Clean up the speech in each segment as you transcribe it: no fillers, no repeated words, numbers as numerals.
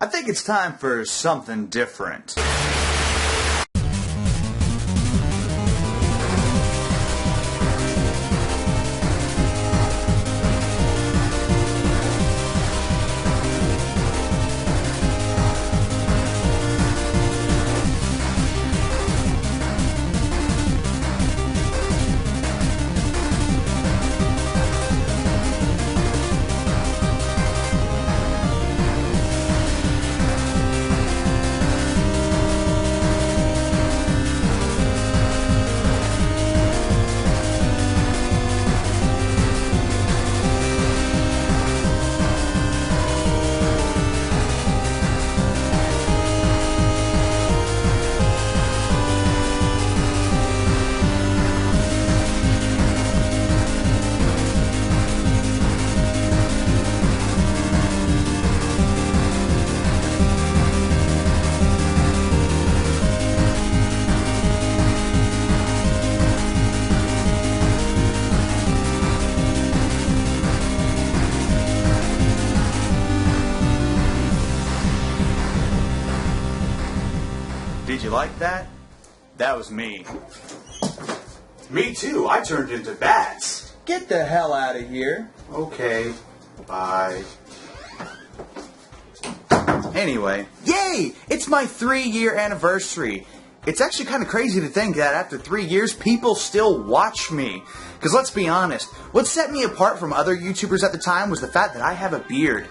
I think it's time for something different. Did you like that? That was me. Me too. I turned into bats. Get the hell out of here. Okay. Bye. Anyway, yay! It's my 3-year anniversary. It's actually kind of crazy to think that after 3 years, people still watch me. Because let's be honest, what set me apart from other YouTubers at the time was the fact that I have a beard.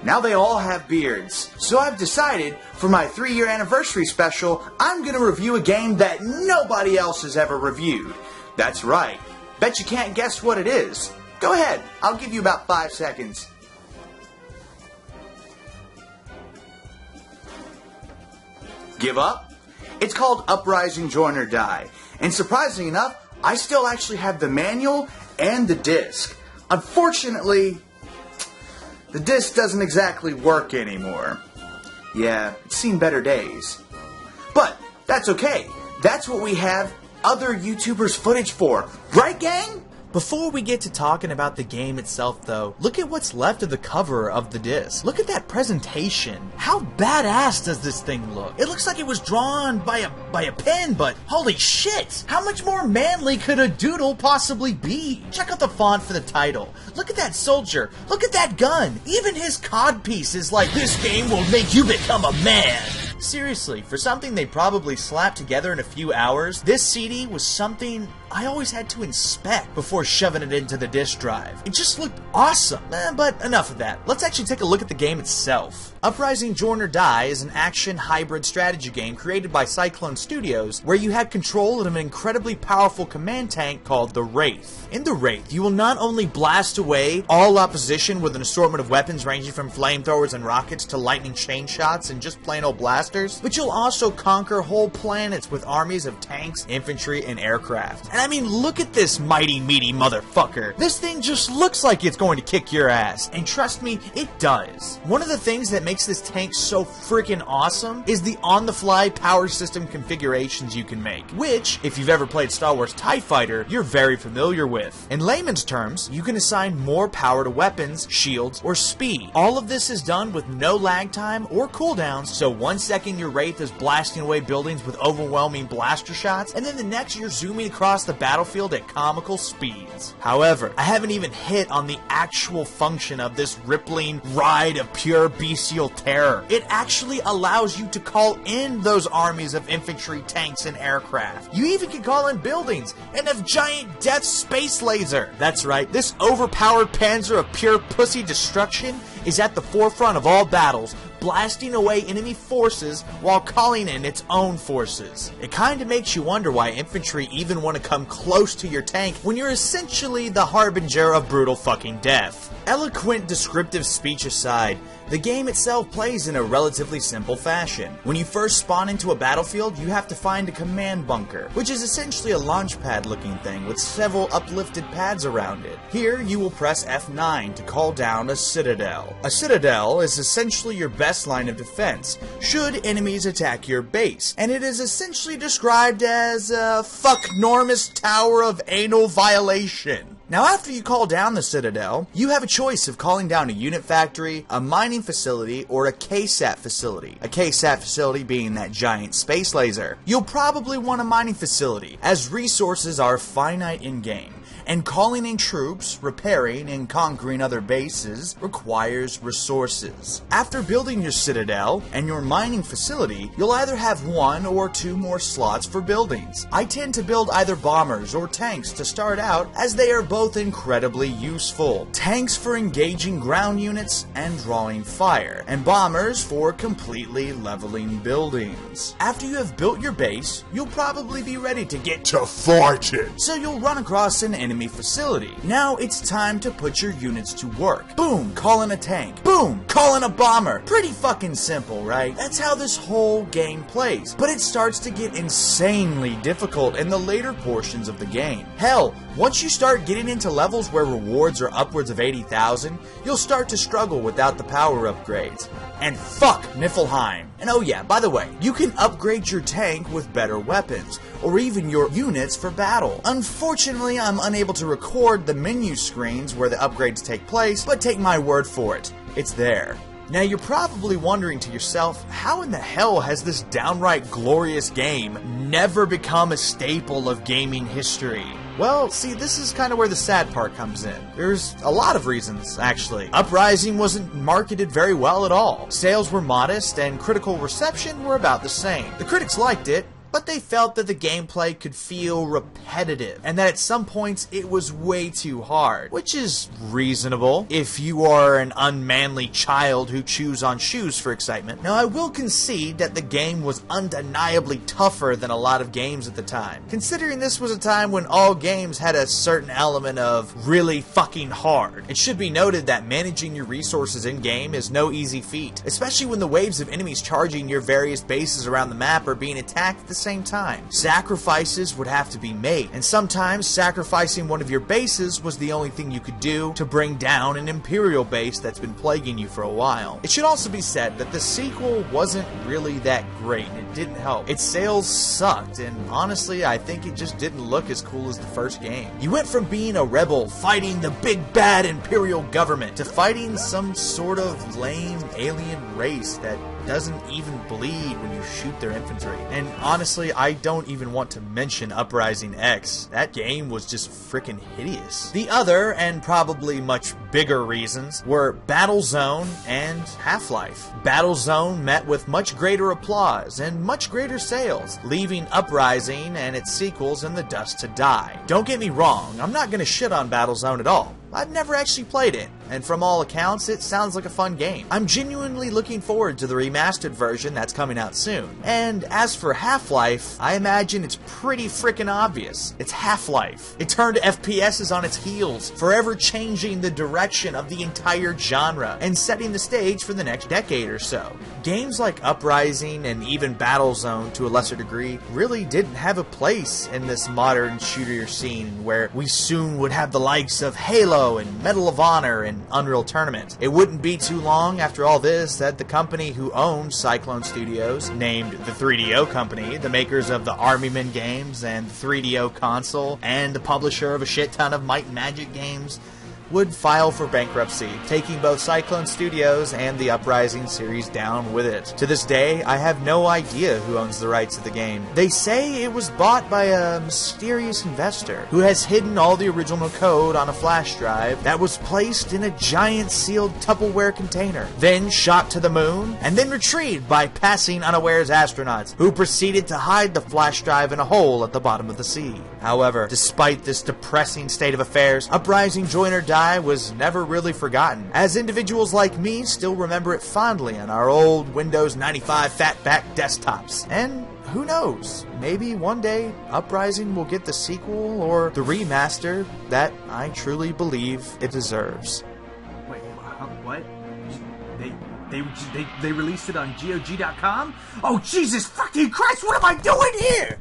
Now they all have beards. So I've decided, for my 3-year anniversary special, I'm going to review a game that nobody else has ever reviewed. That's right. Bet you can't guess what it is. Go ahead. I'll give you about 5 seconds. Give up? It's called Uprising, Join or Die. And surprisingly enough, I still actually have the manual and the disc. Unfortunately, the disc doesn't exactly work anymore. Yeah, it's seen better days. But that's okay. That's what we have other YouTubers' footage for. Right, gang? Before we get to talking about the game itself though, look at what's left of the cover of the disc. Look at that presentation. How badass does this thing look? It looks like it was drawn by a pen, but holy shit! How much more manly could a doodle possibly be? Check out the font for the title. Look at that soldier. Look at that gun. Even his codpiece is like, this game will make you become a man. Seriously, for something they probably slapped together in a few hours, this CD was something I always had to inspect before shoving it into the disk drive. It just looked awesome. But enough of that. Let's actually take a look at the game itself. Uprising, Join or Die is an action hybrid strategy game created by Cyclone Studios where you have control of an incredibly powerful command tank called the Wraith. In the Wraith, you will not only blast away all opposition with an assortment of weapons ranging from flamethrowers and rockets to lightning chain shots and just plain old blasters, but you'll also conquer whole planets with armies of tanks, infantry, and aircraft. And I mean, look at this mighty meaty motherfucker. This thing just looks like it's going to kick your ass. And trust me, it does. One of the things that makes this tank so freaking awesome is the on-the-fly power system configurations you can make, which, if you've ever played Star Wars TIE Fighter, you're very familiar with. In layman's terms, you can assign more power to weapons, shields, or speed. All of this is done with no lag time or cooldowns, so 1 second your Wraith is blasting away buildings with overwhelming blaster shots, and then the next you're zooming across the battlefield at comical speeds. However, I haven't even hit on the actual function of this rippling ride of pure bestial terror. It actually allows you to call in those armies of infantry, tanks, and aircraft. You even can call in buildings and a giant death space laser. That's right, this overpowered panzer of pure pussy destruction is at the forefront of all battles, blasting away enemy forces while calling in its own forces. It kinda makes you wonder why infantry even want to come close to your tank when you're essentially the harbinger of brutal fucking death. Eloquent descriptive speech aside, the game itself plays in a relatively simple fashion. When you first spawn into a battlefield, you have to find a command bunker, which is essentially a launch pad looking thing with several uplifted pads around it. Here, you will press F9 to call down a citadel. A citadel is essentially your best line of defense, should enemies attack your base, and it is essentially described as a fucknormous tower of anal violation. Now after you call down the Citadel, you have a choice of calling down a unit factory, a mining facility, or a KSAT facility. A KSAT facility being that giant space laser. You'll probably want a mining facility, as resources are finite in-game. And calling in troops, repairing, and conquering other bases requires resources. After building your citadel and your mining facility, you'll either have 1 or 2 more slots for buildings. I tend to build either bombers or tanks to start out, as they are both incredibly useful. Tanks for engaging ground units and drawing fire, and bombers for completely leveling buildings. After you have built your base, you'll probably be ready to get to fighting. So you'll run across an enemy facility. Now it's time to put your units to work. Boom, call in a tank. Boom, call in a bomber. Pretty fucking simple, right? That's how this whole game plays. But it starts to get insanely difficult in the later portions of the game. Hell, once you start getting into levels where rewards are upwards of 80,000, you'll start to struggle without the power upgrades. And fuck Niflheim. And oh yeah, by the way, you can upgrade your tank with better weapons, or even your units for battle. Unfortunately, I'm unable to record the menu screens where the upgrades take place, but take my word for it, it's there. Now you're probably wondering to yourself, how in the hell has this downright glorious game never become a staple of gaming history? Well, see, this is kind of where the sad part comes in. There's a lot of reasons, actually. Uprising wasn't marketed very well at all. Sales were modest, and critical reception were about the same. The critics liked it, but they felt that the gameplay could feel repetitive, and that at some points it was way too hard, which is reasonable if you are an unmanly child who chews on shoes for excitement. Now I will concede that the game was undeniably tougher than a lot of games at the time, considering this was a time when all games had a certain element of really fucking hard. It should be noted that managing your resources in-game is no easy feat, especially when the waves of enemies charging your various bases around the map are being attacked at the same time. Sacrifices would have to be made, and sometimes sacrificing one of your bases was the only thing you could do to bring down an Imperial base that's been plaguing you for a while. It should also be said that the sequel wasn't really that great, and it didn't help. Its sales sucked, and honestly, I think it just didn't look as cool as the first game. You went from being a rebel fighting the big bad Imperial government to fighting some sort of lame alien race that doesn't even bleed when you shoot their infantry. And honestly, I don't even want to mention Uprising X. That game was just freaking hideous. The other, and probably much bigger reasons, were Battlezone and Half-Life. Battlezone met with much greater applause and much greater sales, leaving Uprising and its sequels in the dust to die. Don't get me wrong, I'm not gonna shit on Battlezone at all. I've never actually played it, and from all accounts, it sounds like a fun game. I'm genuinely looking forward to the remastered version that's coming out soon. And as for Half-Life, I imagine it's pretty freaking obvious. It's Half-Life. It turned FPSs on its heels, forever changing the direction of the entire genre, and setting the stage for the next decade or so. Games like Uprising and even Battlezone, to a lesser degree, really didn't have a place in this modern shooter scene where we soon would have the likes of Halo and Medal of Honor and Unreal Tournament. It wouldn't be too long after all this that the company who owned Cyclone Studios, named the 3DO Company, the makers of the Army Men games and the 3DO console, and the publisher of a shit ton of Might and Magic games, would file for bankruptcy, taking both Cyclone Studios and the Uprising series down with it. To this day, I have no idea who owns the rights to the game. They say it was bought by a mysterious investor who has hidden all the original code on a flash drive that was placed in a giant sealed Tupperware container, then shot to the moon, and then retrieved by passing unawares astronauts who proceeded to hide the flash drive in a hole at the bottom of the sea. However, despite this depressing state of affairs, Uprising Join or Die was never really forgotten, as individuals like me still remember it fondly on our old Windows 95 fatback desktops. And who knows, maybe one day Uprising will get the sequel or the remaster that I truly believe it deserves. Wait, what? They released it on GOG.com? Oh, Jesus fucking Christ, what am I doing here?